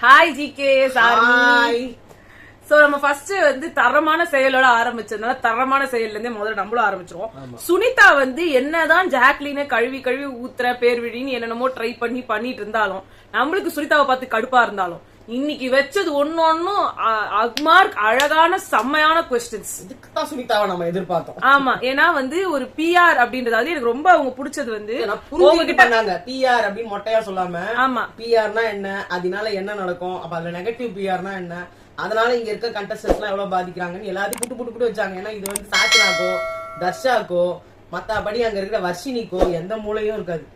Hi GK sorry. So நம்ம first வந்து தரமான செயலோட ஆரம்பிச்சதுனால தரமான செயல்ல இருந்தே முதல்ல நம்மளும் ஆரம்பிச்சிருவோம். சுனிதா வந்து என்னதான் ஜாக்லினை கழுவி கழுவி ஊத்துற பேர் விழின்னு என்னென்னமோ ட்ரை பண்ணிட்டு இருந்தாலும் நம்மளுக்கு சுனிதாவை பார்த்து கடுப்பா இருந்தாலும் இன்னைக்கு வச்சது ஒன்னொன்னும் அக்மார்க் அழகான செம்மையான கொஸ்டின்ஸ். இதுக்குதான் சுனிதாவை நம்ம எதிர்பார்த்தோம். ஆமா, ஏன்னா வந்து ஒரு பிஆர் அப்படின்றது எனக்கு ரொம்ப அவங்க பிடிச்சது வந்து உங்ககிட்ட பிஆர் அப்படின்னு மொட்டையா சொல்லாம, ஆமா பிஆர்னா என்ன, அதனால என்ன நடக்கும், அப்ப அதுல நெகட்டிவ் பிஆர்னா என்ன, அதனால இங்க இருக்க கண்டஸ்டன்ஸ் எல்லாம் எவ்வளவு பாதிக்கிறாங்கன்னு எல்லாத்தையும் புட்டு வச்சாங்க. ஏன்னா இது வந்து சாச்சனாக்கோ தர்ஷாக்கோ மத்தபடி அங்க இருக்கிற வர்ஷினிக்கோ எந்த மூலையும் இருக்காது.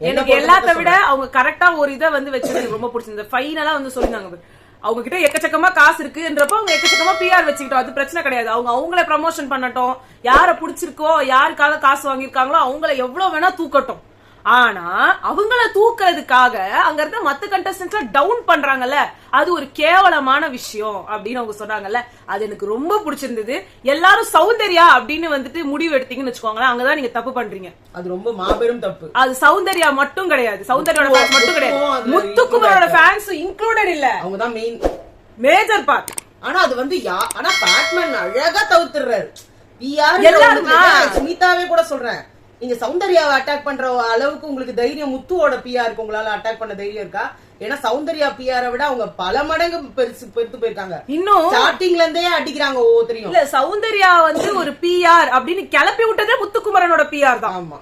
எனக்கு எல்லாத்த விட அவங்க கரெக்டா ஒரு இதை வந்து வச்சது எனக்கு ரொம்ப பிடிச்சிருந்தது. ஃபைனலா வந்து சொல்லிருந்தாங்க அவங்க கிட்ட எக்கச்சக்கமா காசு இருக்குன்றப்ப அவங்க எக்கச்சக்கமா பிஆர் வச்சுக்கிட்டோம், அது பிரச்சனை கிடையாது. அவங்க அவங்கள ப்ரமோஷன் பண்ணட்டும், யார பிடிச்சிருக்கோ யாருக்காக காசு வாங்கிருக்காங்களோ அவங்கள எவ்வளவு வேணா தூக்கட்டும். ஆனா அவங்கள தூக்குறதுக்காக அங்க இருக்க மத்த கண்டஸ்டன்ட்ஸ் டவுன் பண்றாங்கல்ல, அது ஒரு கேவலமான விஷயம் அப்படின்னு அவங்க சொன்னாங்கல்ல. அது எனக்கு ரொம்ப பிடிச்சிருந்தது. எல்லாரும் சௌந்தர்யா அப்படின்னு வந்துட்டு முடிவு எடுத்தீங்கன்னு வச்சுக்கோங்களேன், அங்கதான் நீங்க தப்பு பண்றீங்க. அது ரொம்ப மாபெரும் தப்பு. அது சௌந்தர்யா மட்டும் கிடையாது, சௌந்தர்யோட ஃபேன்ஸ் மட்டும் கிடையாது, முத்துக்குமரோட ஃபேன்ஸ் இன்க்ளூடட் இல்ல, அவங்கதான் மெயின் மேஜர் பார்ட். ஆனா அது வந்து ஆனா பேட்மேன் அழகா தவிர்த்துறாரு. சுனிதாவே கூட சொல்றேன், நீங்க சௌந்தர்யாவை அட்டாக் பண்ற அளவுக்கு உங்களுக்கு தைரியம் முத்துவோட பிஆருக்கு உங்களால அட்டாக் பண்ண தைரியம் இருக்கா? ஏன்னா சௌந்தர்யா பிஆரை விட அவங்க பல மடங்கு பெருத்து போயிருக்காங்க. இன்னும் ஸ்டார்டிங்ல இருந்தே அடிக்கிறாங்க ஒவ்வொருத்தரையும். இல்ல சௌந்தர்யா வந்து ஒரு பிஆர் அப்படின்னு கிளப்பி விட்டதே முத்துக்குமரனோட பிஆர் தான். ஆமா,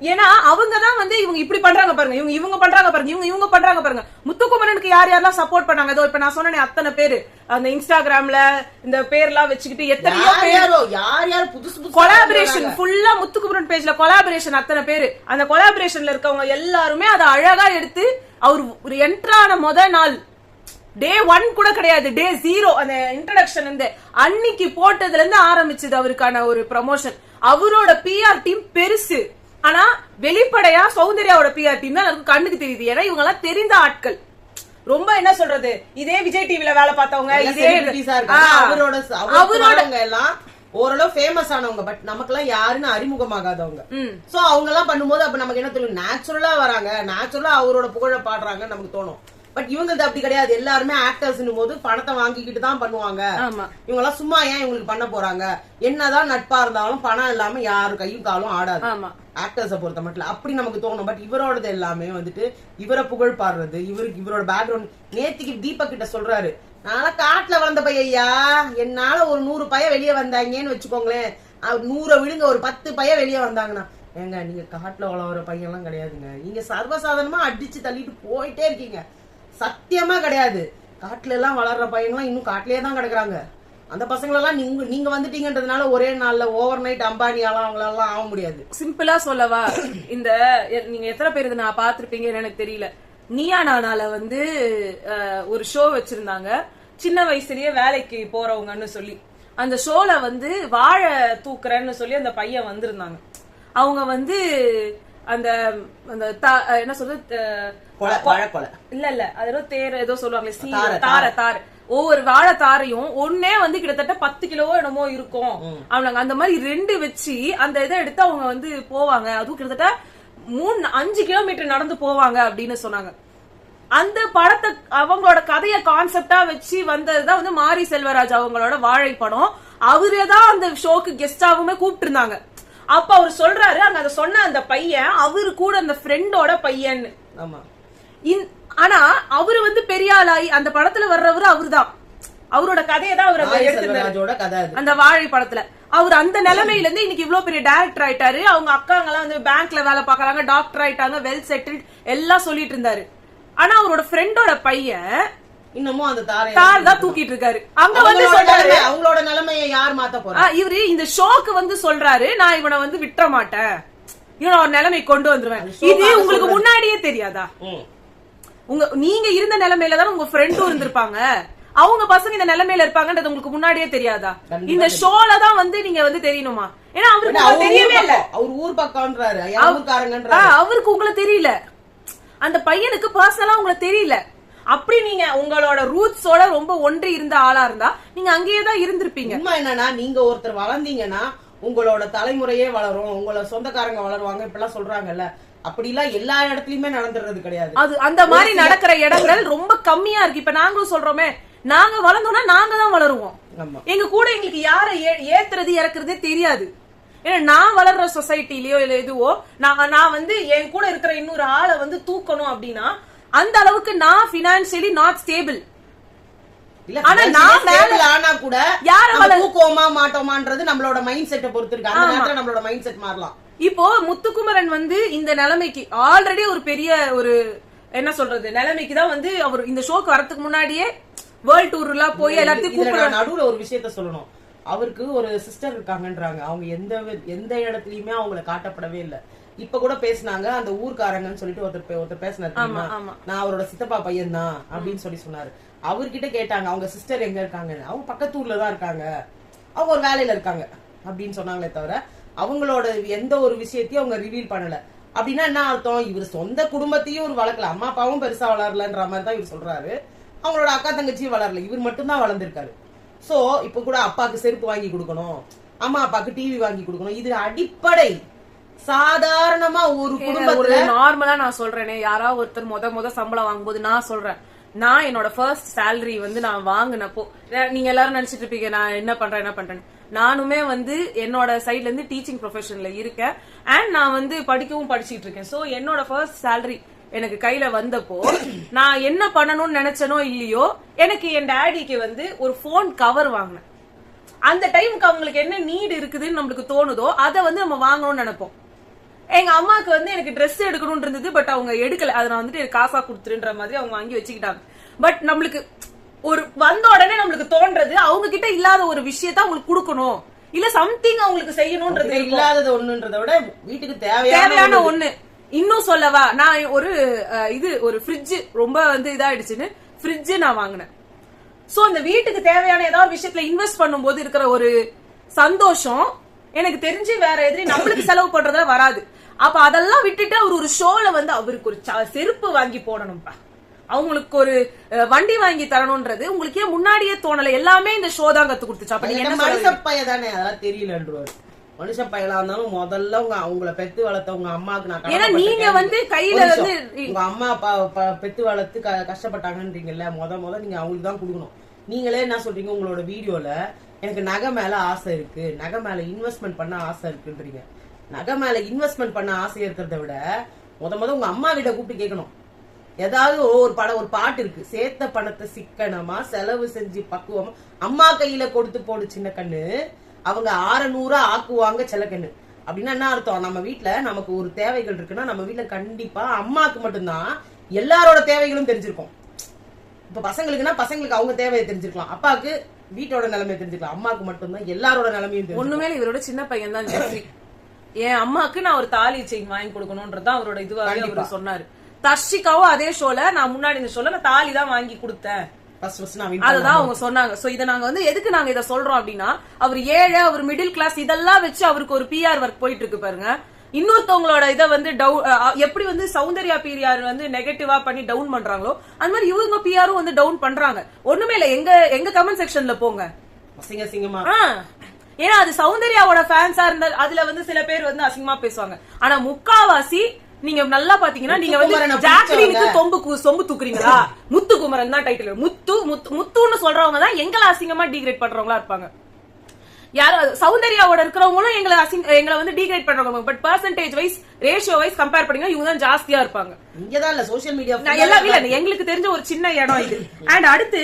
ஏன்னா அவங்கதான் வந்து இவங்க இப்படி பண்றாங்க பாருங்க, இவங்க பண்றாங்க பாருங்க, இவங்க பண்றாங்க பாருங்க. முத்துக்குமரனுக்கு யார் யாரெல்லாம் சப்போர்ட் பண்ணாங்க, இதோ இப்ப நான் சொன்னேன் அத்தனை பேரு அந்த இன்ஸ்டாகிராம்ல இந்த பேர்லாம் வச்சுக்கிட்டு எத்தனையோ பேரோ யார் புதுசு கொலாபரேஷன் ஃபுல்லா முத்துக்குமரன் பேஜ்ல கொலாபரேஷன் அத்தனை பேரு. அந்த கொலாபரேஷன்ல இருக்கவங்க எல்லாருமே அதை அழகா எடுத்து அவர் ஒரு என்ட்ரான நாள் டே 1 கூட கிடையாது, டே 0 அந்த இன்ட்ரோடக்ஷன் இருந்து அன்னைக்கு போட்டதுல இருந்து ஆரம்பிச்சது அவருக்கான ஒரு ப்ரமோஷன். அவரோட பிஆர் டீம் பெருசு, ஆனா வெளிப்படையா சௌந்தர்யாவோட பிஆர் டீம் தான் எனக்கு கண்ணுக்கு தெரியுது. ஏன்னா இவங்க எல்லாம் தெரிந்த ஆட்கள், ரொம்ப என்ன சொல்றது, இதே விஜய் டிவில வேலை பார்த்தவங்க, இதே அவரோட எல்லாம் ஓரளவு ஃபேமஸ் ஆனவங்க, பட் நமக்கு எல்லாம் யாருன்னு அறிமுகமாகாதவங்க. சோ அவங்க எல்லாம் பண்ணும்போது அப்ப நமக்கு என்ன தெரியும், நேச்சுரலா வராங்க, நேச்சுரலா அவரோட புகழ பாடுறாங்கன்னு நமக்கு தோணும். பட் இவங்க அப்படி கிடையாது, எல்லாருமே ஆக்டர்ஸ் போது பணத்தை வாங்கிக்கிட்டு தான் பண்ணுவாங்க. இவங்க எல்லாம் சும்மா ஏன் இவங்களுக்கு பண்ண போறாங்க, என்னதான் நட்பா இருந்தாலும் பணம் இல்லாம யாரு கையும் காலும் ஆடாது ஆக்டர்ஸ பொறுத்த மட்டும், அப்படி நமக்கு தோணும். பட் இவரோடது எல்லாமே வந்துட்டு இவரை புகழ் பாடுறது, இவரோட பேக்ரவுண்ட். நேத்திக்கு தீபக் கிட்ட சொல்றாரு, நாள காட்டுல வளர்ந்த பையா, என்னால ஒரு 100 பைய வெளியே வந்தாங்கன்னு வச்சுக்கோங்களேன், 100 விடுங்க, ஒரு 10 பைய வெளியே வந்தாங்கன்னா, ஏங்க நீங்க காட்டுல வளர்ற பையன் எல்லாம் கிடையாதுங்க, நீங்க சர்வசாதாரணமா அடிச்சு தள்ளிட்டு போயிட்டே இருக்கீங்க. சத்தியமா கிடையாது, காட்டுல எல்லாம் வளர்ற பையன்லாம் இன்னும் காட்டுலயே தான் கிடக்குறாங்க. அந்த பசங்களெல்லாம் நீங்க வந்துட்டீங்கன்றதுனால ஒரே நாள்ல ஓவர் நைட் அம்பானியாலாம் அவங்களெல்லாம் ஆக முடியாது. சிம்பிளா சொல்லவா, இந்த நீங்க எத்தனை பேர் இதை நான் பாத்திருப்பீங்கன்னு எனக்கு தெரியல, நீயா நானால வந்து ஒரு ஷோ வச்சிருந்தாங்க, சின்ன வயசுலயே வேலைக்கு போறவங்கன்னு சொல்லி. அந்த ஷோல வந்து வாழை தூக்குறேன்னு சொல்லி அந்த பையன் வந்திருந்தாங்க. அவங்க வந்து அந்த என்ன சொல்றது, இல்ல அதோ தேர் ஏதோ சொல்லுவாங்களே, தார ஒவ்வொரு வாழை தாரையும் ஒன்னே வந்து கிட்டத்தட்ட 10 கிலோவோ என்னமோ இருக்கும். அவங்க அந்த மாதிரி 2 வச்சு அந்த இதை எடுத்து அவங்க வந்து போவாங்க. அதுவும் கிட்டத்தட்ட 3-5 கிலோமீட்டர் நடந்து போவாங்க அப்படின்னு சொன்னாங்க. அந்த படத்தை அவங்களோட கதைய கான்செப்டா வச்சு வந்ததுதான் வந்து மாரி செல்வராஜ் அவங்களோட வாழை படம். அவரேதான் அந்த ஷோக்கு கெஸ்டாவுமே கூப்பிட்டு இருந்தாங்க. அப்ப அவர் சொல்றாரு, அங்க அதை சொன்ன அந்த பையன் அவரு கூட அந்த ஃப்ரெண்டோட பையன். ஆனா அவரு வந்து பெரிய ஆளாயி அந்த படத்துல வர்றவரு அவருதான், அவரோட கதையை தான் அவர் அந்த வாழை படத்துல. அவர் அந்த நிலைமையில இருந்து இன்னைக்கு இவ்வளவு பெரிய டைரக்டர் ஆயிட்டாரு. அவங்க அக்காங்க எல்லாம் வந்து பேங்க்ல வேலை பாக்குறாங்க, டாக்டர் ஆயிட்டாங்க, வெல் செட்டில்ட் எல்லாம் சொல்லிட்டு இருந்தாரு. ஆனா அவரோட ஃப்ரெண்டோட பையன் இன்னமும் அந்த தார் தான் தூக்கிட்டு இருக்காரு. அங்க வந்து சொல்றாரு, அவங்களோட நிலைமையை யார் மாத்த போறா, இவரு இந்த ஷோக்கு வந்து சொல்றாரு, நான் இவனை வந்து விட்டுற மாட்டேன், இவனை ஒரு நிலைமை கொண்டு வந்துருவேன். இது உங்களுக்கு முன்னாடியே தெரியாதா? நீங்க இருந்த நிலைமையில தான் உங்க ஃப்ரெண்டும் இருந்திருப்பாங்க, அவங்க பசங்க இந்த நிலைமையில இருப்பாங்கன்றது உங்களுக்கு முன்னாடியே தெரியாதா? இந்த ஷோல தான் வந்து நீங்க வந்து தெரியணுமா? ஏன்னா அவருக்கு தெரியவே இல்ல, அவர் ஊர் பக்கம்ன்றாரு, அவருக்கு உங்களை தெரியல, அந்த பையனுக்கு பர்சனலா உங்களை தெரியல. அப்படி நீங்க உங்களோட ரூட்ஸோட ரொம்ப ஒன்றி இருந்த ஆளா இருந்தா நீங்க அங்கேயே தான் இருந்திருப்பீங்க. உண்மை என்னன்னா, நீங்க ஒருத்தர் வளர்ந்தீங்கன்னா உங்களோட தலைமுறையே வளரும், உங்களோட சொந்தக்காரங்க வளருவாங்க, இப்பெல்லாம் சொல்றாங்கல்ல. அப்படிலாம் எல்லா இடத்துலயுமே நடந்துறது கிடையாது. அது அந்த மாதிரி நடக்கிற இடங்கள் ரொம்ப கம்மியா இருக்கு. இப்ப நாங்களும் சொல்றோமே, நாங்க வளர்ந்தோம்னா நாங்க தான் வளருவோம். எங்க கூட எங்களுக்கு யார ஏத்துறது இறக்குறதே தெரியாது. ஏன்னா நான் வளர்ற சொசைட்டிலயோ இல்ல எதுவோ நான் வந்து என் கூட இருக்கிற இன்னொரு ஆளை வந்து தூக்கணும் அப்படின்னா அந்த அளவுக்கு நான் பினான்சியலி நாட் ஸ்டேபிள். ஆனா நான் மேல ஆனா கூட யார தூக்குவோமா மாட்டோமான்றது நம்மளோட மைண்ட் செட்டை பொறுத்து இருக்கு. அந்த நேரத்துல நம்மளோட மைண்ட் செட் மாறலாம். இப்போ முத்துக்குமரன் வந்து இந்த நிலைமைக்கு ஆல்ரெடி ஒரு பெரிய ஒரு என்ன சொல்றது நிலைமைக்கு தான் வந்து அவர் இந்த ஷோக்கு வரதுக்கு முன்னாடியே வேர்ல்ட் டூர்லாம் போய் எல்லாத்தையும் நடுவுல ஒரு விஷயத்த சொல்லணும். அவருக்கு ஒரு சிஸ்டர் இருக்காங்கன்றாங்க. அவங்க எந்த இடத்துலயுமே அவங்கள காட்டப்படவே இல்ல. இப்ப கூட பேசினாங்க அந்த ஊர்க்காரங்கன்னு சொல்லிட்டு ஒருத்தர் பேசினாரு. நான் அவரோட சித்தப்பா பையன் தான் அப்படின்னு சொன்னாரு. அவர்கிட்ட கேட்டாங்க அவங்க சிஸ்டர் எங்க இருக்காங்க. அவங்க பக்கத்து ஊர்ல தான் இருக்காங்க, அவங்க ஒரு வேலையில இருக்காங்க அப்படின்னு சொன்னாங்களே தவிர அவங்களோட எந்த ஒரு விஷயத்தையும் அவங்க ரிவீல் பண்ணல. அப்படின்னா என்ன அர்த்தம்? இவர் சொந்த குடும்பத்தையும் ஒரு வளர்க்கல, அம்மா அப்பாவும் பெருசா வளரலன்ற மாதிரி தான் இவர் சொல்றாரு. அவங்களோட அக்கா தங்கச்சியும் வளரல, இவர் மட்டும் தான் வளர்ந்திருக்காரு. சோ இப்ப கூட அப்பாக்கு செருப்பு வாங்கி கொடுக்கணும், அம்மா அப்பாக்கு டிவி வாங்கி கொடுக்கணும், இது அடிப்படை சாதாரணமா ஒரு குடும்பத்துல நார்மலா நான் சொல்றேனே. யாராவது ஒருத்தர் முத சம்பளம் வாங்கும்போது நான் சொல்றேன், நான் என்னோட ஃபர்ஸ்ட் சேலரி வந்து நான் வாங்கினப்போ நீங்க எல்லாரும் நினைச்சிட்டு இருப்பீங்க நான் என்ன பண்றேன். நானுமே வந்து என்னோட சைட்ல இருந்து டீச்சிங் ப்ரொஃபஷன்ல இருக்கேன் அண்ட் நான் வந்து படிச்சிட்டு இருக்கேன். சோ என்னோட ஃபர்ஸ்ட் சேலரி எனக்கு கையில வந்தப்போ நான் என்ன பண்ணணும்னு நினைச்சனோ இல்லையோ எனக்கு என் டாடிக்கு வந்து ஒரு போன் கவர் வாங்கினேன். அந்த டைமுக்கு அவங்களுக்கு என்ன நீட் இருக்குதுன்னு நம்மளுக்கு தோணுதோ அதை வந்து நம்ம வாங்கணும்னு நினைப்போம். எங்க அம்மாக்கு வந்து எனக்கு ட்ரெஸ் எடுக்கணும்னு இருந்தது, பட் அவங்க எடுக்கல. அதை நான் வந்துட்டு காசா கொடுத்துருன்ற மாதிரி அவங்க வாங்கி வச்சுக்கிட்டாங்க. பட் நம்மளுக்கு ஒரு வந்த உடனே நம்மளுக்கு தோன்றது அவங்க கிட்ட இல்லாத ஒரு விஷயத்த அவங்களுக்கு கொடுக்கணும், இல்ல சம்திங் அவங்களுக்கு செய்யணும்ன்றது. இல்லாதது ஒண்ணுன்றத விட வீட்டுக்கு தேவையான ஒண்ணு. இன்னும் சொல்லவா, நான் ஒரு ஃப்ரிட்ஜ் ரொம்ப வந்து இதாயிடுச்சுன்னு ஃப்ரிட்ஜ் நான் வாங்கினேன். சோ அந்த வீட்டுக்கு தேவையான ஏதாவது விஷயத்துல இன்வெஸ்ட் பண்ணும்போது இருக்கிற ஒரு சந்தோஷம் எனக்கு தெரிஞ்சு வேற எதிரி நம்மளுக்கு செலவு பண்றதுல வராது. அப்ப அதெல்லாம் விட்டுட்டு அவர் ஒரு ஷோல வந்து அவருக்கு ஒரு செருப்பு வாங்கி போடணும்பா, அவங்களுக்கு ஒரு வண்டி வாங்கி தரணும்ன்றது உங்களுக்கு ஏன் முன்னாடியே தோணல? எல்லாமே இந்த ஷோ தான் கத்து கொடுத்துச்சு. அப்ப நீங்க மனுஷ பையன் தானே, அதெல்லாம் தெரியலன்றாரு. மனுஷ பையலா இருந்தாலும் முதல்ல அவங்கள பெத்து வளர்த்தவங்க அம்மாவுக்கு நான், ஏன்னா நீங்க வந்து கையில வந்து உங்க அம்மா அப்பா பெத்து வளர்த்து கஷ்டப்பட்டாங்கன்றீங்கல்ல, முத நீங்க அவங்களுக்கு தான் கொடுக்கணும். நீங்களே என்ன சொல்றீங்க உங்களோட வீடியோல, எனக்கு நகை மேல ஆசை இருக்கு, நகை மேல இன்வெஸ்ட்மெண்ட் பண்ண ஆசை இருக்குன்றீங்க. நகை மேல இன்வெஸ்ட்மெண்ட் பண்ண ஆசை இருக்கிறத விட முத உங்க அம்மா கிட்ட கூப்பிட்டு கேட்கணும். ஏதாவது ஒரு பாட்டு இருக்கு, சேர்த்த பணத்தை சிக்கனமா செலவு செஞ்சு பக்குவமா அம்மா கையில கொடுத்து போடு சின்ன கண்ணு, அவங்க 600 ஆக்குவாங்க செல்லக்கண்ணு. அப்படின்னா என்ன அர்த்தம்? நம்ம வீட்டுல நமக்கு ஒரு தேவைகள் இருக்குன்னா நம்ம வீட்டுல கண்டிப்பா அம்மாக்கு மட்டும்தான் எல்லாரோட தேவைகளும் தெரிஞ்சிருக்கும். இப்ப பசங்களுக்குன்னா பசங்களுக்கு அவங்க தேவையை தெரிஞ்சிருக்கலாம், அப்பாவுக்கு வீட்டோட நிலைமையை தெரிஞ்சுக்கலாம், அம்மாவுக்கு மட்டும்தான் எல்லாரோட நிலைமையும். ஒண்ணுமே இவரோட சின்ன பையன் தான் ஜெஃப்ரி. என் அம்மாக்கு நான் ஒரு தாலி செயின் வாங்கி கொடுக்கணும்ன்றதான் அவரோட இதுவாக அவர் சொன்னாரு. தர்ஷிகாவும் அதே ஷோல நான் முன்னாடி இந்த ஷோல நான் தாலி தான் வாங்கி கொடுத்தேன் அதுதான் அவங்க சொன்னாங்க. சோ இத நாங்க வந்து எதுக்கு நாங்க இத சொல்றோம் அப்படின்னா, அவர் ஏழை, அவர் மிடில் கிளாஸ், இதெல்லாம் வச்சு அவருக்கு ஒரு பிஆர் ஒர்க் போயிட்டு இருக்கு பாருங்க. இன்னொருத்தவங்களோட இதை வந்து எப்படி வந்து சௌந்தர்யா பிஆர் வந்து நெகட்டிவா பண்ணி டவுன் பண்றாங்களோ அந்த மாதிரி இவங்க பிஆரும் வந்து டவுன் பண்றாங்க. ஒண்ணுமே இல்ல, எங்க கமெண்ட் செக்ஷன்ல போங்க. ஏன்னா அது சௌந்தர்யாவோட ஃபேன்ஸா இருந்தா அதுல வந்து சில பேர் வந்து அசிங்கமா பேசுவாங்க. ஆனா முக்காவாசி நீங்க நல்லா பாத்தீங்கன்னா நீங்க வந்து ஜாக்லினுக்கு சொம்பு தூக்குறீங்களா, முத்துக்குமரன் தான் டைட்டில். முத்துன்னு சொல்றவங்க தான் எங்களை அசிங்கமா டீக்ரேட் பண்றவங்களா இருப்பாங்க. யாரும் சௌந்தர்யாவோட இருக்கிறவங்களும் எங்களை வந்து டீக்ரேட் பண்றவங்க. But percentage wise ratio wise compare பண்ணீங்கன்னா இவங்க தான் ஜாஸ்தியா இருப்பாங்க. இங்கதான் இல்ல சோசியல் மீடியா எல்லாம் இல்ல, எங்களுக்கு தெரிஞ்ச ஒரு சின்ன இடம் இது. அண்ட் அடுத்து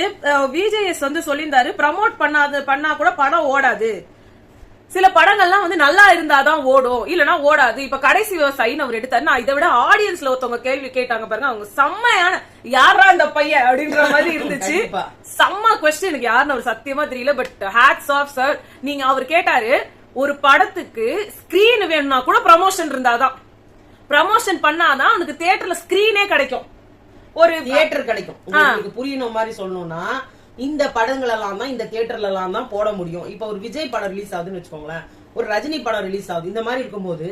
விஜேஎஸ் வந்து சொல்லியிருந்தாரு, ப்ரமோட் பண்ணா கூட படம் ஓடாது, சில படங்கள்லாம் வந்து நல்லா இருந்தாதான் ஓடும், இல்லனா ஓடாது. இப்ப கடைசி விவசாயின்னு அவர் எடுத்தாரு. நான் இதை விட ஆடியன்ஸ்ல ஒருத்தவங்க கேள்வி கேட்டாங்க பாருங்க, அவங்க செம்மையான யாரா அந்த பையன் அப்படின்ற மாதிரி இருந்துச்சு. செம்ம கொஸ்டின், எனக்கு யாருன்னு அவர் சத்தியமா தெரியல. But hats off sir. நீங்க அவர் கேட்டாரு, ஒரு படத்துக்கு ஸ்கிரீன் வேணும்னா கூட ப்ரமோஷன் இருந்தாதான், ப்ரமோஷன் பண்ணாதான் உனக்கு தியேட்டர்ல ஸ்கிரீனே கிடைக்கும், ஒரு தியேட்டர் கிடைக்கும். உங்களுக்கு புரியணும் மாதிரி சொல்லணும்னா, இந்த படங்கள் எல்லாம் தான் இந்த தியேட்டர்ல எல்லாம் தான் போட முடியும். இப்ப ஒரு விஜய் படம் ரிலீஸ் ஆகுதுன்னு வச்சுக்கோங்களேன், ஒரு ரஜினி படம் ரிலீஸ் ஆகுது, இந்த மாதிரி இருக்கும்போது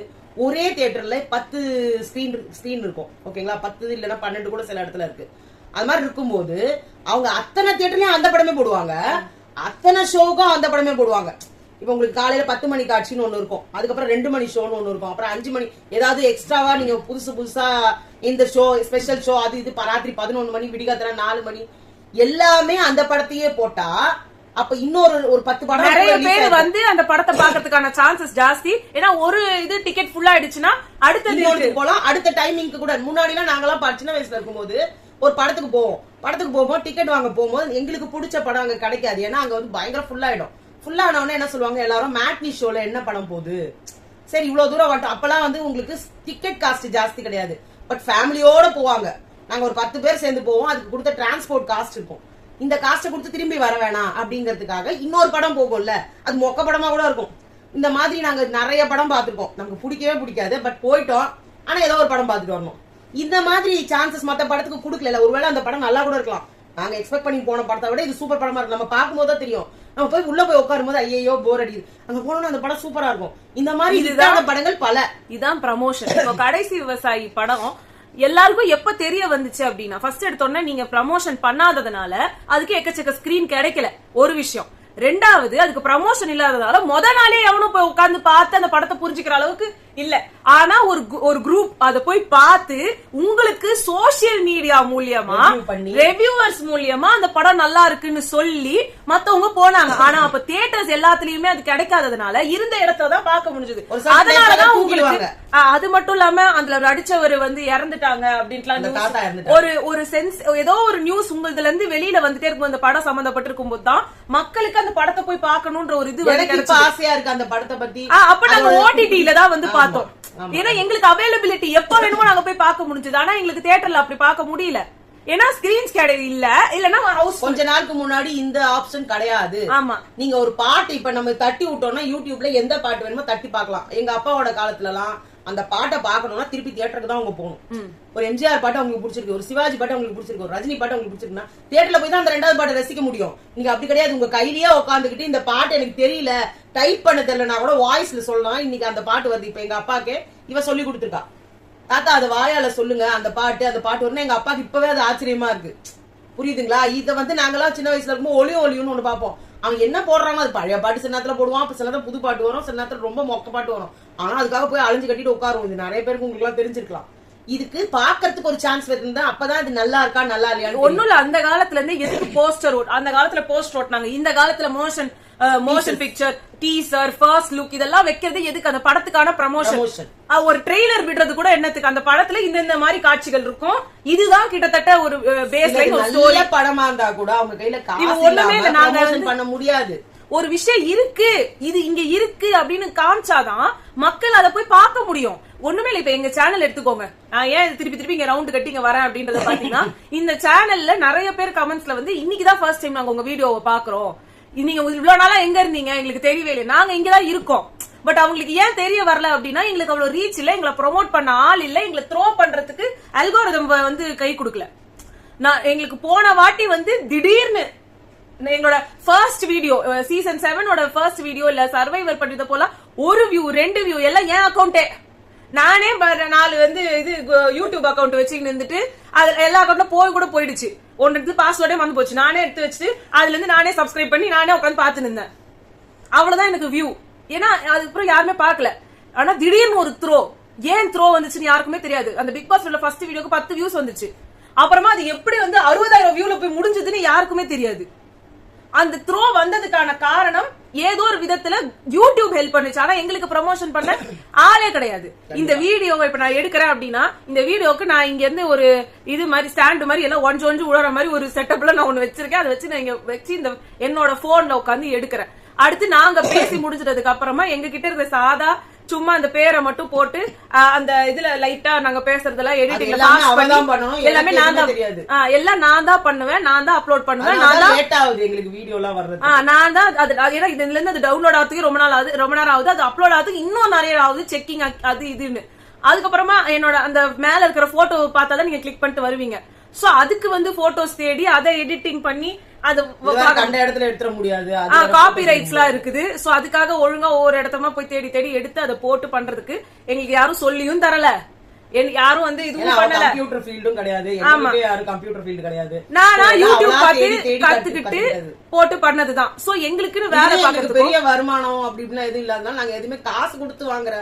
ஒரே தியேட்டர்ல 10 ஸ்கிரீன் இருக்கும். ஓகேங்களா, 10 இல்லன்னா 12 கூட சில இடத்துல இருக்கு. அது மாதிரி இருக்கும்போது அவங்க அத்தனை தியேட்டர்லயும் அந்த படமே போடுவாங்க, அத்தனை ஷோவுக்கும் அந்த படமே போடுவாங்க. இப்ப உங்களுக்கு காலையில 10 மணி காட்சின்னு ஒண்ணு இருக்கும், அதுக்கப்புறம் 2 மணி ஷோன்னு ஒண்ணு இருக்கும், அப்புறம் 5 மணி ஏதாவது எக்ஸ்ட்ராவா நீங்க புதுசா இந்த ஷோ ஸ்பெஷல் ஷோ அது இது ராத்திரி 11 மணி விடிகாத்துல 4 மணி எல்லாமே அந்த படத்தையே போட்டா அப்ப இன்னொரு ஒரு 10 படம் நிறைய பேர் வந்து அந்த படத்தை பாக்குறதுக்கான சான்சஸ் ஜாஸ்தி. ஏன்னா ஒரு இது டிக்கெட் ஃபுல் ஆயிடுச்சுன்னா அடுத்த போலாம், அடுத்த டைமிங்க்கு கூட. முன்னாடி எல்லாம் நாங்கெல்லாம் சின்ன வயசுல இருக்கும்போது ஒரு படத்துக்கு போகும்போது டிக்கெட் வாங்க போகும்போது எங்களுக்கு பிடிச்ச படம் அங்க கிடைக்காது. ஏன்னா அங்க வந்து பயங்கர ஃபுல் ஆயிடும். ஃபுல் ஆனவொடனே என்ன சொல்லுவாங்க எல்லாரும், மேட்னி ஷோல என்ன படம் போகுது, சரி இவ்வளவு தூரம் வந்துட்டோம். அப்பெல்லாம் வந்து உங்களுக்கு டிக்கெட் காஸ்ட் ஜாஸ்தி கிடையாது, பட் ஃபேமிலியோட போவாங்க. நாங்க ஒரு 10 பேர் சேர்ந்து போவோம், அதுக்கு கொடுத்த டிரான்ஸ்போர்ட் காஸ்ட் இருக்கும். இந்த காஸ்ட்டை கொடுத்து திரும்பி வர வேணாம் அப்படிங்கறதுக்காக இன்னொரு படம் போகும்ல, அது மொக்க படமா கூட இருக்கும். இந்த மாதிரி நாங்க நிறைய படம் பார்த்திருக்கோம். நமக்கு பிடிக்கவே பிடிக்காது, பட் போயிட்டோம், ஆனா ஏதோ ஒரு படம் பார்த்துட்டு வரணும். இந்த மாதிரி சான்சஸ் மத்த படத்துக்கு கொடுக்கல. ஒருவேளை அந்த படம் நல்லா கூட இருக்கலாம், நாங்க எக்ஸ்பெக்ட் பண்ணி போன படத்தை விட இது சூப்பர் படமா இருக்கு. நம்ம பார்க்கும்போது தான் தெரியும், நம்ம போய் உள்ள போய் உட்காரும் போது ஐயோ போர் அடிக்குது, அங்க போனோம்னா அந்த படம் சூப்பரா இருக்கும். இந்த மாதிரி இதுதான் படங்கள் பல. இதான் ப்ரமோஷன். இப்போ கடைசி விவசாயி படம் எல்லாருக்கும் எப்ப தெரிய வந்துச்சு அப்படின்னா, ஃபர்ஸ்ட் எடுத்தோன்னே நீங்க ப்ரமோஷன் பண்ணாததுனால அதுக்கு எக்கச்சக்க ஸ்கிரீன் கிடைக்கல ஒரு விஷயம். ரெண்டாவது அதுக்கு ப்ரமோஷன் இல்லாததால நாளே எவனும் போய் உட்கார்ந்து பார்த்து அந்த படத்தை புரிஞ்சுக்கிற அளவுக்கு இல்ல. ஆனா ஒரு குரூப் அதை போய் பார்த்து உங்களுக்கு சோசியல் மீடியா மூலியமா ரிவ்யூவர்ஸ் மூலியமா அந்த படம் நல்லா இருக்குன்னு சொல்லி மத்தவங்க போனாங்க. ஆனா அப்ப தியேட்டர்ஸ் எல்லாத்துலயுமே அது கிடைக்காததுனால இருந்த இடத்தான் பார்க்க முடிஞ்சது. அதனாலதான் உங்களுக்கு அது மட்டும் இல்லாம அதுல நடிச்சவர் வந்து இறந்துட்டாங்க அப்படின்ட்டு ஒரு சென்ஸ் ஏதோ ஒரு நியூஸ் உங்களதுல இருந்து வெளியில வந்துட்டே இருக்கும். அந்த படம் சம்பந்தப்பட்டிருக்கும் போது தான் மக்களுக்கு அந்த படத்தை போய் பார்க்கணும்ன்ற ஒரு இது ஆசையா இருக்கு அந்த படத்தை பத்தி. அப்ப நாங்க ஓடிடில தான் வந்து பார்த்தோம். ஏன்னா எங்களுக்கு அவைலபிலிட்டி எப்ப வேணுமோ நாங்க போய் பார்க்க முடிஞ்சது. ஆனா எங்களுக்கு தியேட்டர்ல அப்படி பார்க்க முடியல, ஏன்னா ஸ்கிரீன்ஸ் கிடையாது. இல்லன்னா கொஞ்ச நாளுக்கு முன்னாடி இந்த ஆப்ஷன் கிடையாது. ஆமா, நீங்க ஒரு பாட்டு இப்ப நம்ம தட்டி விட்டோம்னா யூடியூப்ல எந்த பாட்டு வேணுமோ தட்டி பார்க்கலாம். எங்க அப்பாவோட காலத்துல எல்லாம் அந்த பாட்டை பாக்கணும்னா திருப்பி தியேட்டருக்கு தான் அவங்க போகணும். ஒரு எம்ஜிஆர் பாட்டு அவங்களுக்கு பிடிச்சிருக்கு, ஒரு சிவாஜி பாட்டு அவங்களுக்கு பிடிச்சிருக்கு, ஒரு ரஜினி பாட்டு அவங்களுக்கு பிடிச்சிருக்குன்னா தியேட்டர்ல போய் தான் அந்த 2வது பாட்டை ரசிக்க முடியும். நீங்க அப்படி கிடையாது, உங்க கையிலேயே உட்காந்துக்கிட்டு இந்த பாட்டு எனக்கு தெரியல டைப் பண்ண தெரியலனா கூட வாய்ஸ்ல சொல்லலாம். இன்னைக்கு அந்த பாட்டு வருது. இப்ப எங்க அப்பாக்கு இவ சொல்லி கொடுத்துருக்கா, தாத்தா அது வாயால சொல்லுங்க அந்த பாட்டு வரணும். எங்க அப்பாக்கு இப்பவே அது ஆச்சரியமா இருக்கு. புரியுதுங்களா? இத வந்து நாங்கெல்லாம் சின்ன வயசுல இருக்கும்போது ஒளியும்னு ஒண்ணு பார்ப்போம். அவங்க என்ன போடுறாங்க, அது பழைய பாட்டு சில நேரத்துல போடுவான், சில நேரத்துல புது பாட்டு வரும், சில நேரத்துல ரொம்ப மொக்க பாட்டு வரும். ஆனா அதுக்காக போய் அழிஞ்சு கட்டிட்டு உட்காருவோம். இது நிறைய பேருக்கு உங்களுக்கு எல்லாம் தெரிஞ்சிருக்கலாம். இதுக்கு பாக்கிறதுக்கு ஒரு சான்ஸ் இருந்தா அப்பதான் இது நல்லா இருக்கா நல்லா இல்லையா. ஒண்ணும் இல்ல, அந்த காலத்துல இருந்து எதுக்கு போஸ்டர் அந்த காலத்துல போஸ்டர் ஓட்டினாங்க, இந்த காலத்துல motion picture teaser first look இதெல்லாம் வைக்கிறது எதுக்கு? அந்த படத்துக்கான ப்ரமோஷன். ஒரு ட்ரெய்லர் விடுறது கூட என்னத்துக்கு? அந்த படத்துல இந்த மாதிரி காட்சிகள் இருக்கும், இதுதான் கிட்டத்தட்ட ஒரு பேஸ் லைன். ஒரு ஸ்டோரி படமா இருந்தா கூட அவங்க கையில காசு பண்ண முடியாது. ஒரு விஷயம் இருக்கு, இது இங்க இருக்கு அப்படின்னு காமிச்சாதான் மக்கள் அதை போய் பார்க்க முடியும். ஒண்ணுமே இல்ல, இப்ப எங்க சேனல் எடுத்துக்கோங்க, நான் ஏன் திருப்பி இங்க ரவுண்ட் கட்டி இங்க வரேன் அப்படின்றத பாத்தீங்கன்னா, இந்த சேனல்ல நிறைய பேர் கமெண்ட்ஸ்ல வந்து இன்னைக்குதான் ஃபர்ஸ்ட் டைம் நாங்க உங்க வீடியோவை பாக்குறோம், நீங்க இவ்வளவு நாளா எங்க இருந்தீங்க எங்களுக்கு தெரியவே இல்லை, நாங்க இங்கதான் இருக்கோம். பட் அவங்களுக்கு ஏன் தெரிய வரல அப்படின்னா, எங்களுக்கு அவ்வளவு ரீச் இல்ல, எங்களை ப்ரொமோட் பண்ண ஆள் இல்ல, எங்களை த்ரோ பண்றதுக்கு அல்கோரிதம் வந்து கை கொடுக்கல. நான் எங்களுக்கு போன வாட்டி வந்து திடீர்னு எங்களோட first video season 7 first video இல்ல சர்வைவர் பண்ணது போல 1 வியூ 2 வியூ எல்லாம் என் அக்கௌண்டே, நானே 4 வந்து இது யூடியூப் அக்கௌண்ட் வச்சு நின்றுட்டு அதுல எல்லா அக்கௌண்ட்ல போய் கூட போயிடுச்சு. ஒன்று பாஸ்வேர்டே வந்து போச்சு, நானே எடுத்து வச்சுட்டு அதுல இருந்து நானே சப்ஸ்கிரைப் பண்ணி நானே உட்காந்து பாத்து நின்றேன். அவ்வளவுதான் எனக்கு வியூ. ஏன்னா அதுக்கப்புறம் யாருமே பாக்கல. ஆனா திடீர்னு ஒரு ஏன் த்ரோ வந்துச்சுன்னு யாருக்குமே தெரியாது. அந்த பிக் பாஸ் ஃபர்ஸ்ட் வீடியோக்கு 10 வியூஸ் வந்துச்சு. அப்புறமா அது எப்படி வந்து 60,000 வியூல போய் முடிஞ்சதுன்னு யாருக்குமே தெரியாது. அந்த த்ரோ வந்ததுக்கான காரணம் ஏதோ ஒரு விதத்துல யூடியூப் ஹெல்ப் பண்ணுச்சு. ஆனா எங்களுக்கு ப்ரமோஷன் பண்ண ஆளே கிடையாது. இந்த வீடியோவை இப்ப நான் எடுக்கிறேன் அப்படின்னா, இந்த வீடியோக்கு நான் இங்க இருந்து ஒரு இது மாதிரி ஸ்டாண்ட் மாதிரி எல்லாம் ஒன்று உழற மாதிரி ஒரு செட்டப்ல நான் ஒண்ணு வச்சிருக்கேன். அதை வச்சு நான் இங்க வச்சு இந்த என்னோட போன்ல உட்காந்து எடுக்கிறேன். அடுத்து நாங்க பேசி முடிஞ்சதுக்கு அப்புறமா எங்க கிட்ட இருக்கிற சாதா சும்மா அந்த பேரை மட்டும் போட்டு அந்த இதுல லைட்டா நாங்க பேசுறதெல்லாம் எடிட்டிங்ல எல்லாமே எல்லாம் நான் தான் பண்ணுவேன், நான் தான் அப்லோட் பண்ணுவேன், நான் தான் ஏன்னா இதுல இருந்து அது டவுன்லோட் ஆகுறதுக்கு ரொம்ப நேரம் ஆகுது, அது அப்லோட் ஆகுதுக்கு இன்னும் நிறைய ஆகுது, செக்கிங் அது இதுன்னு. அதுக்கப்புறமா என்னோட அந்த மேல இருக்கிற போட்டோ பார்த்தாதான் நீங்க கிளிக் பண்ணிட்டு வருவீங்க. சோ அதுக்கு வந்து போட்டோஸ் தேடி அதை எடிட்டிங் பண்ணி அது கண்ட இடத்துல எடுத்துற முடியாது, காப்பி ரைட்ஸ் எல்லாம் இருக்குது. சோ அதுக்காக ஒழுங்கா ஒவ்வொரு இடத்தமா போய் தேடி எடுத்து அதை போட்டு பண்றதுக்கு எங்களுக்கு யாரும் சொல்லியும் தரல, யாரும் வந்து இதுவும் பண்ணல. கம்ப்யூட்டர் ஃபீல்டும் கிடையாது, எங்களுக்கு யாரும் கம்ப்யூட்டர் ஃபீல்ட் கிடையாது. நானா யூடியூப் பார்த்து கத்துக்கிட்டு போட்டு பண்ணதுதான். சோ எங்களுக்குன்னு வேலை பார்க்கறது பெரிய வருமானம் அப்படின்னா எதுவும் இல்லாதனால நாங்க எதுவுமே காசு கொடுத்து வாங்குற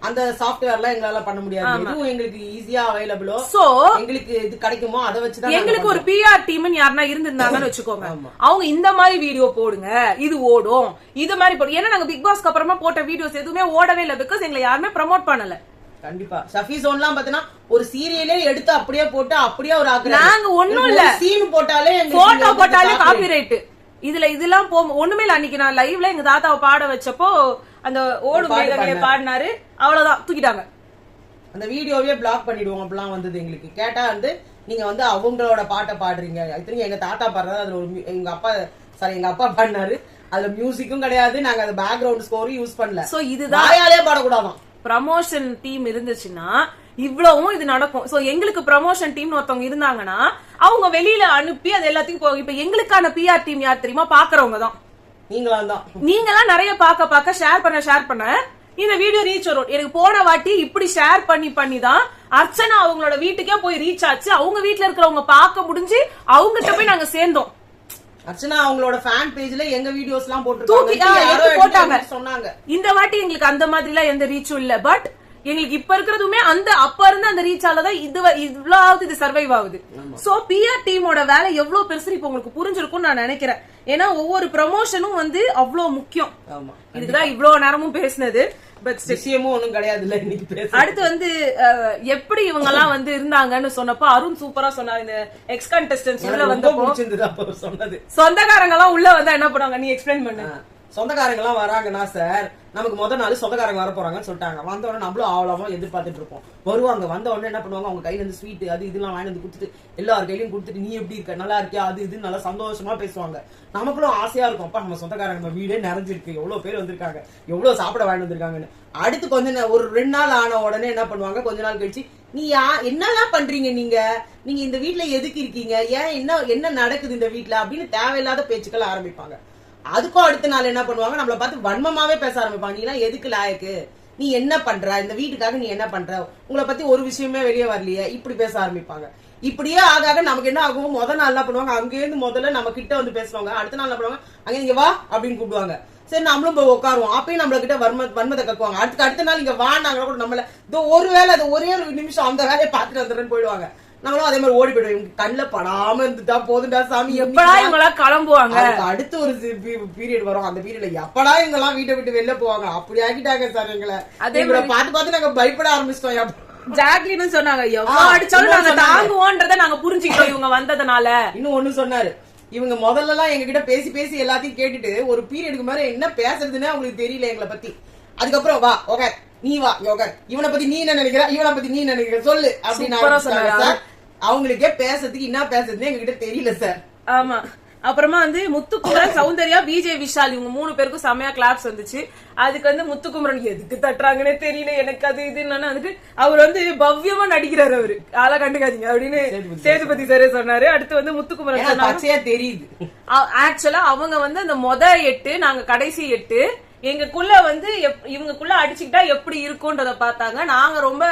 அந்த சாஃப்ட்வேர் எல்லாம் எங்களால பண்ண முடியாது. எதுவும் எங்களுக்கு ஈஸியா அவைலபிளோ சோ எங்களுக்கு இது கிடைக்குமோ அதை வச்சுதான். எங்களுக்கு ஒரு பிஆர் டீம் யாருன்னா இருந்திருந்தாங்கன்னு வச்சுக்கோங்க, அவங்க இந்த மாதிரி வீடியோ போடுங்க, இது ஓடும், இது மாதிரி போடும். ஏன்னா நாங்க பிக் பாஸ்க்கு அப்புறமா போட்ட வீடியோஸ் எதுவுமே ஓடவே இல்லை, பிகாஸ் எங்களை யாருமே ப்ரமோட் பண்ணல. கண்டிப்பா ஷஃபி ஜோன்லாம் பாத்தீங்கன்னா ஒரு சீரியலே எடுத்து அப்படியே போட்டு அப்படியே ஒரு நாங்க ஒண்ணும் இல்ல, சீன் போட்டாலே போட்டோ போட்டாலே காப்பிரைட். இதுல இதெல்லாம் ஒண்ணுமே இல்ல. அன்னைக்கு நான் லைவ்ல எங்க தாத்தாவை பாட வச்சப்போ அந்த ஓடும் மேகங்களே பாடினாரு, அவ்வளவுதான் தூக்கிட்டாங்க. அந்த வீடியோவே பிளாக் பண்ணிடுவோம் அப்படிலாம் வந்தது. எங்களுக்கு கேட்டா வந்து நீங்க வந்து அவங்களோட பாட்டை பாடுறீங்க, இத்தனைக்கும் எங்க தாத்தா பாடுறது, அதுல ஒரு எங்க அப்பா பாடினாரு, அதுல மியூசிக்கும் கிடையாது, நாங்க அந்த பேக்ரவுண்ட் ஸ்கோரும் யூஸ் பண்ணல. சோ இதுதான் வாயாலே பாடக்கூடாதான். ப்ரமோஷன் டீம் இருந்துச்சுன்னா இவ்வளவும் இது நடக்கும். சோ எங்களுக்கு ப்ரமோஷன் டீம் ஒருத்தவங்க இருந்தாங்கன்னா அவங்க வெளியில அனுப்பி அது எல்லாத்தையும் போகும். இப்ப எங்களுக்கான பிஆர் டீம் யார் தெரியுமா? பாக்குறவங்க தான், நீங்களாம் நிறைய பாக்க ஷேர் பண்ண இந்த வீடியோ ரீச் வரும். எனக்கு போன வாட்டி இப்படி ஷேர் பண்ணி தான் அர்ச்சனா அவங்களோட வீட்டுக்கே போய் ரீச் ஆச்சு. அவங்க வீட்டுல இருக்கிறவங்க பார்க்க முடிஞ்சு அவங்ககிட்ட போய் நாங்க சேர்ந்தோம். அர்ச்சனா அவங்களோட ஃபேன் பேஜ்ல எங்க வீடியோஸ் எல்லாம் போட்டாங்க சொன்னாங்க. இந்த வாட்டி எங்களுக்கு அந்த மாதிரி எல்லாம் எந்த ரீச்சும் இல்ல. பட் எங்களுக்கு இப்ப இருக்கிறதுமே அந்த அப்ப இருந்து அந்த ரீச் ஆலதான் இவ்வளவு இது சர்வைவ் ஆகுது. சோ பிஆர் டீமோட வேலை எவ்வளவு பெருசு இப்ப உங்களுக்கு புரிஞ்சிருக்கும் நான் நினைக்கிறேன். ஏன்னா ஒவ்வொரு ப்ரமோஷனும் வந்து அவ்வளவு முக்கியம். இதுதான் இவ்வளவு நேரமும் பேசினது. ஒண்ணும் கிடையாது. அடுத்து வந்து எப்படி இவங்க எல்லாம் வந்து இருந்தாங்கன்னு சொன்னப்போ அருண் சூப்பரா சொன்னாரு. இந்த எக்ஸ் கண்டஸ்டன்ஸ் உள்ள வந்து சொந்தக்காரங்க எல்லாம் உள்ள வந்தா என்ன பண்ணுவாங்க, நீ எக்ஸ்பிளைன் பண்ணு. சொந்தக்காரங்க எல்லாம் வராங்கன்னா சார், நமக்கு முதல் நாள் சொந்தக்காரங்க வர போறாங்கன்னு சொல்லிட்டாங்க. வந்த உடனே நம்மளும் அவ்வளவா எதிர்பார்த்துட்டு இருப்போம். வருவாங்க, வந்த உடனே என்ன பண்ணுவாங்க, அவங்க கையில இருந்து ஸ்வீட் அது இதெல்லாம் வாங்கி வந்து கொடுத்துட்டு எல்லார் கையிலும் கொடுத்துட்டு நீ எப்படி இருக்க, நல்லா இருக்கியா, அது இது நல்லா சந்தோஷமா பேசுவாங்க. நமக்குள்ள ஆசையா இருக்கும், அப்பா நம்ம சொந்தக்காரங்க வீடே நிறைஞ்சிருக்கு, எவ்வளவு பேர் வந்திருக்காங்க, எவ்வளவு சாப்பிட வாங்கி வந்திருக்காங்கன்னு. அடுத்து ஒரு 2 நாள் ஆன உடனே என்ன பண்ணுவாங்க, கொஞ்ச நாள் கழிச்சு நீ என்னெல்லாம் பண்றீங்க, நீங்க இந்த வீட்டுல எதுக்கு இருக்கீங்க, ஏன் என்ன நடக்குது இந்த வீட்டுல அப்படின்னு தேவையில்லாத பேச்சுக்கள் ஆரம்பிப்பாங்க. அதுக்கும் அடுத்த நாள் என்ன பண்ணுவாங்க, நம்மள பார்த்து வன்மமாவே பேச ஆரம்பிப்பாங்க. நீ எல்லாம் எதுக்கு லாயக்கு, நீ என்ன பண்ற, இந்த வீட்டுக்காக நீ என்ன பண்ற, உங்களை பத்தி ஒரு விஷயமே வெளியே வரலையே, இப்படி பேச ஆரம்பிப்பாங்க. இப்படியே ஆக நமக்கு என்ன ஆகும், முதல் நாள் என்ன பண்ணுவாங்க, அங்கேருந்து முதல்ல நம்ம கிட்ட வந்து பேசுவாங்க. அடுத்த நாள் என்ன பண்ணுவாங்க, அங்க நீங்க வா அப்படின்னு கூப்பிடுவாங்க. சரி நம்மளும் போய் உட்காருவோம். அப்பயும் நம்மள கிட்ட வன்மத்தை கக்குவாங்க. அடுத்த நாள் இங்க வாங்க கூட நம்மள ஒருவேளை அது ஒரே ஒரு நிமிஷம் அந்த வேலையை பார்த்துட்டு வந்துடுறேன்னு போயிடுவாங்க. நம்மளும் அதே மாதிரி ஓடி போயிடுவோம். இவங்க கண்ணுல படாம இருந்துட்டா போதுண்டா சாமி, எப்படா இவங்களா கிளம்புவாங்க. அடுத்து ஒரு பீரியட் வரும், அந்த பீரியட்ல எப்படா இவங்கெல்லாம் வீட்டை விட்டு வெளில போவாங்க. அப்படி ஆக்கிட்டாங்க சார் எங்களை. அதே பார்த்து நாங்க பயப்பட ஆரம்பிச்சிட்டோம். ஜாக்லின்னு சொன்னாங்க, எவ்வளவு அடிச்சாலும் நாங்க தாங்குவோன்றத நாங்க புரிஞ்சுக்கிட்டோம் இவங்க வந்ததுனால. இன்னும் ஒண்ணு சொன்னாரு, இவங்க முதல்ல எல்லாம் எங்க கிட்ட பேசி எல்லாத்தையும் கேட்டுட்டு ஒரு பீரியடுக்கு மேல என்ன பேசுறதுன்னு அவங்களுக்கு தெரியல எங்களை பத்தி. அதுக்கப்புறம் வா ஓகே நீ வா யோகர், இவனை பத்தி நீ என்ன நினைக்கிற, இவனை பத்தி நீ நினைக்கிற சொல்லு அப்படின்னு சார். அவங்களுக்கே பேசுறதுக்கு என்ன பேசுறதுன்னு எங்க கிட்ட தெரியல சார். ஆமா. அப்புறமா வந்து முத்துக்குமரன், சௌந்தர்யா, விஜய், விஷால் இவங்க 3 பேருக்கும் செமையா கிளாப்ஸ் வந்துச்சு. அதுக்கு வந்து முத்துக்குமரன் எதுக்கு தட்டுறாங்கன்னே தெரியல எனக்கு, அது இதுன்னு வந்துட்டு அவர் வந்து பவ்யமா நடிக்கிறாரு. அவரு ஆளா கண்டுக்காதீங்க அப்படின்னு சேதுபதி சாரே சொன்னாரு. அடுத்து வந்து முத்துக்குமரன் தெரியுது. ஆக்சுவலா அவங்க வந்து அந்த 8 நாங்க கடைசி 8 எங்களுக்குள்ள வந்து இவங்களுக்குள்ள அடிச்சுக்கிட்டா எப்படி இருக்கும்ன்றத பார்த்தாங்க. நாங்க ரொம்ப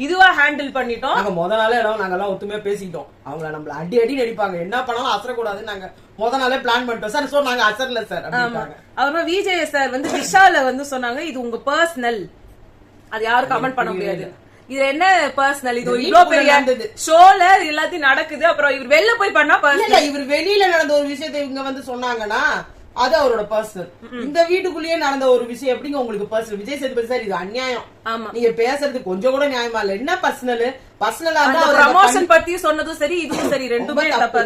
இதுவா ஹேண்டில் பண்ணிட்டோம். நாங்க முத நாளே நாங்க எல்லாம் ஒத்துமையா பேசிட்டோம். அவங்கள நம்மள அடி நடிப்பாங்க, என்ன பண்ணாலும் அசரக்கூடாது. நாங்க முத நாளே பிளான் பண்ணிட்டோம் சார். சோ நாங்க அசரல சார். அப்புறமா விஜய் சார் வந்து விஷால வந்து சொன்னாங்க, இது உங்க பர்சனல், அது யாரும் கமெண்ட் பண்ண முடியாது. இது என்ன பர்சனல், இது இவ்வளவு பெரிய ஷோல எல்லாத்தையும் நடக்குது. அப்புறம் இவர் வெளில போய் பண்ணா பர்சனல், இவர் வெளியில நடந்த ஒரு விஷயத்தை இவங்க வந்து சொன்னாங்கன்னா அது அவரோட பர்சனல். இந்த வீட்டுக்குள்ளேயே நடந்த ஒரு விஷயம் எப்படிங்க உங்களுக்கு பர்சனல்? விஜய் சேதுபதி சார் இது அநியாயம். நீங்க பேசுறது கொஞ்சம் கூட நியாயமா இல்ல. என்ன பர்சனலா ப்ரமோஷன் பத்தி சொன்னதும் சரி, இதுவும் சரி, ரெண்டுமே தப்பா.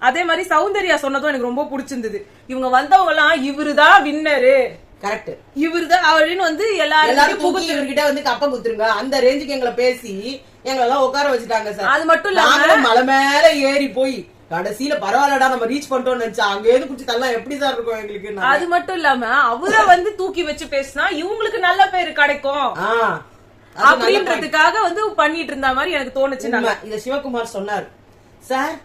அதே மாதிரி சௌந்தர்யா சொன்னதும் எனக்கு ரொம்ப பிடிச்சிருந்தது. இவங்க வந்தவங்க எல்லாம் இவருதான் வின்னரு, கரெக்ட், இவருதான் அப்படின்னு வந்து எல்லாரும் இவர்கிட்ட வந்து கப்ப குத்துருங்க அந்த ரேஞ்சுக்கு எங்களை பேசி எங்களெல்லாம் உட்கார வச்சுட்டாங்க சார். அது மட்டும் இல்லாம மலை மேல ஏறி போய் கடைசியில பரவாயில்லடா நம்ம ரீச் பண்ணிட்டோம்னு நினைச்சா அங்க ஏது குடிச்சு தள்ளலாம் எப்படி சார் இருக்கும் எங்களுக்கு. அது மட்டும் இல்லாம அவரை வந்து தூக்கி வச்சு பேசினா இவங்களுக்கு நல்ல பேரு கிடைக்கும் அப்படின்றதுக்காக வந்து பண்ணிட்டு இருந்த மாதிரி எனக்கு தோணுச்சு. இத சிவகுமார் சொன்னார் சார்.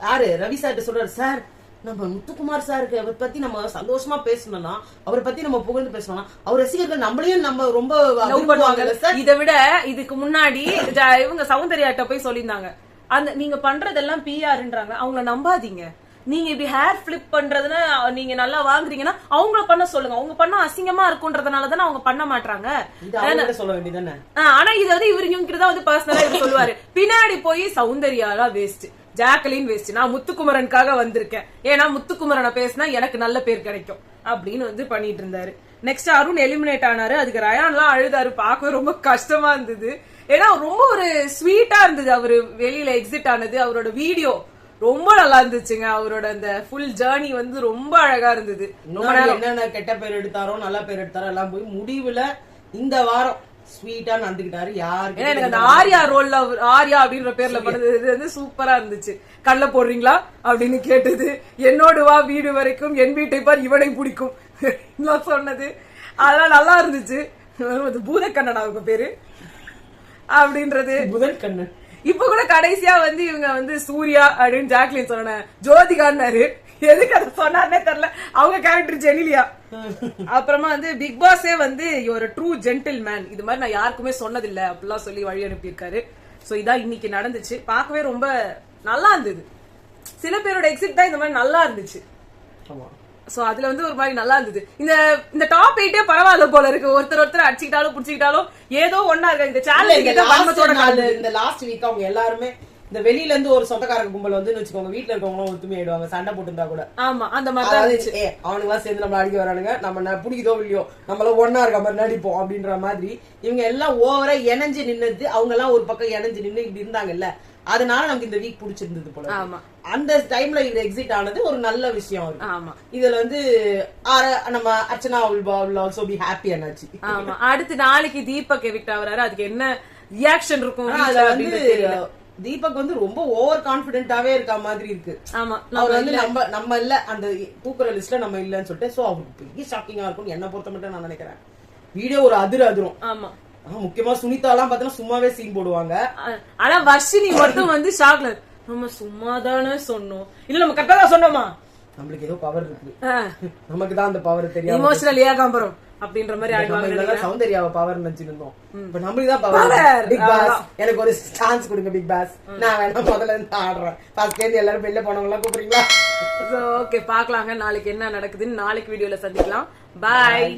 யாரு ரவி சார் சொல்றாரு சார், நம்ம முத்துக்குமார் சாருக்கு அவரை பத்தி நம்ம சந்தோஷமா பேசணும்னா, அவரை பத்தி நம்ம புகழ்ந்து பேசணும்னா, அவர் ரசிகர்கள் நம்மளையும் நம்ம ரொம்ப லவ் பண்ணுவாங்கல்ல சார். இதை விட இதுக்கு முன்னாடி இவங்க சௌந்தர்யாட்ட போய் சொல்லியிருந்தாங்க, அந்த நீங்க பண்றதெல்லாம் பிஆர்ன்றாங்க, அவங்கள நம்பாதீங்க. நீங்க இப்படி ஹேர் பிளிப் பண்றதுன்னா நீங்க நல்லா வாங்குறீங்கன்னா அவங்கள பண்ண சொல்லுங்க. அவங்க பண்ண அசிங்கமா இருக்குன்றதுனாலதானே அவங்க பண்ண மாட்டாங்க. சொல்ல வேண்டியதானே. ஆனா இது வந்து இவருங்கிட்ட வந்து பர்சனலா இவர் சொல்லுவாரு. பின்னாடி போய் சௌந்தர்யாலாம் வேஸ்ட், ஜாக்கலின் வேஸ்ட், நான் முத்துக்குமரனுக்காக வந்திருக்கேன், ஏன்னா முத்துக்குமரனை பேசினா எனக்கு நல்ல பேர் கிடைக்கும் அப்படின்னு வந்து பண்ணிட்டு இருந்தாரு. நெக்ஸ்ட் அருண் எலிமினேட் ஆனாரு. அதுக்கு ரயான்லாம் அழுதாரு. பார்க்கவே ரொம்ப கஷ்டமா இருந்தது. ஏன்னா ரொம்ப ஒரு ஸ்வீட்டா இருந்தது அவரு வெளியில எக்ஸிட் ஆனது. அவரோட வீடியோ ரொம்ப நல்லா இருந்துச்சுங்க. அவரோட அந்த ஃபுல் ஜேர்னி வந்து ரொம்ப அழகா இருந்தது. என்னென்ன கெட்ட பேர் எடுத்தாரோ நல்ல பேர் எடுத்தாரோ எல்லாம் போய் முடிவுல இந்த வாரம் ஸ்வீட்டா நடந்துக்கிட்டாரு. யாருக்கு எனக்கு அந்த ஆர்யா ரோல்ல ஆர்யா அப்படின்ற பேர்ல பண்ணது வந்து சூப்பரா இருந்துச்சு. கல்ல போடுறீங்களா அப்படின்னு கேட்டது, என்னோடு வா வீடு வரைக்கும் என் வீட்டை பார் இவனை பிடிக்கும் சொன்னது, அதெல்லாம் நல்லா இருந்துச்சு. பூதக்கண்ணன் அவங்க பேரு அப்படின்றது, புதன் கண்ணன். இப்ப கூட கடைசியா வந்து இவங்க வந்து சூர்யா அப்படின்னு ஜாக்லின் சொன்ன, ஜோதிகான்னாரு, எதுக்கு அதை சொன்னார்னே தெரியல. அவங்க கேரக்டர் ஜெனிலியா. அப்புறமா வந்து பிக் பாஸே வந்து ஒரு ட்ரூ ஜென்டில் மேன், இது மாதிரி நான் யாருக்குமே சொன்னதில்ல அப்படிலாம் சொல்லி வழி அனுப்பியிருக்காரு. சோ இதான் இன்னைக்கு நடந்துச்சு. பார்க்கவே ரொம்ப நல்லா இருந்தது. சில பேரோட எக்ஸிட் தான் இந்த மாதிரி நல்லா இருந்துச்சு. சோ அதுல வந்து ஒரு மாதிரி நல்லா இருந்தது. இந்த டாப் 8 பரவாயில்ல போல இருக்கு. ஒருத்தர் அடிச்சுக்கிட்டாலும் புடிச்சுக்கிட்டாலும் ஏதோ ஒன்னா இருக்கு. இந்த சேனல் இந்த லாஸ்ட் வீக் அவங்க எல்லாருமே இந்த வெளியில இருந்து ஒரு சொந்தக்காரங்க கும்பல் வந்து வச்சுக்கோங்க, வீட்டுல இருக்கவங்களும் ஒத்துமை ஆயிடுவாங்க, சண்டை போட்டு இருந்தா கூட. ஆமா, அந்த மாதிரி அவனுங்க எல்லாம் சேர்ந்து நம்ம அடிக்க வரானுங்க, நம்ம பிடிக்குதோ இல்லையோ நம்மள ஒன்னா இருக்க மாதிரி நடிப்போம் அப்படின்ற மாதிரி இவங்க எல்லாம் ஓவரா இணைஞ்சு நின்னது. அவங்க எல்லாம் ஒரு பக்கம் இணைஞ்சு நின்று இப்படி இருந்தாங்கல்ல, அதனால நமக்கு இந்த வீக் பிடிச்சிருந்தது போல. அந்த டைம்ல இது எக்ஸிட் ஆனது ஒரு நல்ல விஷயம். இதுல வந்து நம்ம Archana will also be happy என்னாச்சு. ஆமா, அடுத்து நாளைக்கு தீபக் எவிக்ட் ஆவறாரு. அதுக்கு என்ன ரியாக்ஷன் இருக்கும்? அதுல வந்து தீபக் வந்து ரொம்ப ஓவர் கான்பிடென்டாவே இருக்க மாதிரி இருக்கு. ஆமா, அவர் வந்து நம்ம இல்ல அந்த தூக்குற லிஸ்ட்ல நம்ம இல்லன்னு சொல்லிட்டு, சோ அவருக்கு பெரிய ஷாக்கிங்கா இருக்கும் என்ன பொறுத்த மட்டும் நான் நினைக்கிறேன். வீடியோ ஒரு அதிரும். ஆமா, முக்கியமா சுனிதா எல்லாம் பாத்தீங்கன்னா சும்மாவே சீன் போடுவாங்க. ஆனா வர்ஷினி மட்டும் வந்து ஷாக்ல, நம்ம சும்மாதானே சொன்னோம், இல்ல நம்ம கரெக்டா தான் சொன்னோமா, நம்மளுக்கு ஏதோ பவர் இருக்கு, நமக்கு தான் அந்த பவர் தெரியும், இமோஷனல் ஏகாம்பரம் அப்படின்ற மாதிரி ஆயிடுவாங்க. சௌந்தர்யாவை பவர் நினைச்சிருந்தோம், இப்ப நம்மளுக்கு தான் பவர். பிக் பாஸ் எனக்கு ஒரு சான்ஸ் கொடுங்க பிக் பாஸ், நான் வேணா முதல்ல இருந்து ஆடுறேன். ஃபர்ஸ்ட் கேந்து எல்லாரும் வெளில போனவங்க எல்லாம் கூப்பிடுறீங்களா? ஓகே, பாக்கலாங்க நாளைக்கு என்ன நடக்குதுன்னு. நாளைக்கு வீடியோல சந்திக்கலாம். பாய்.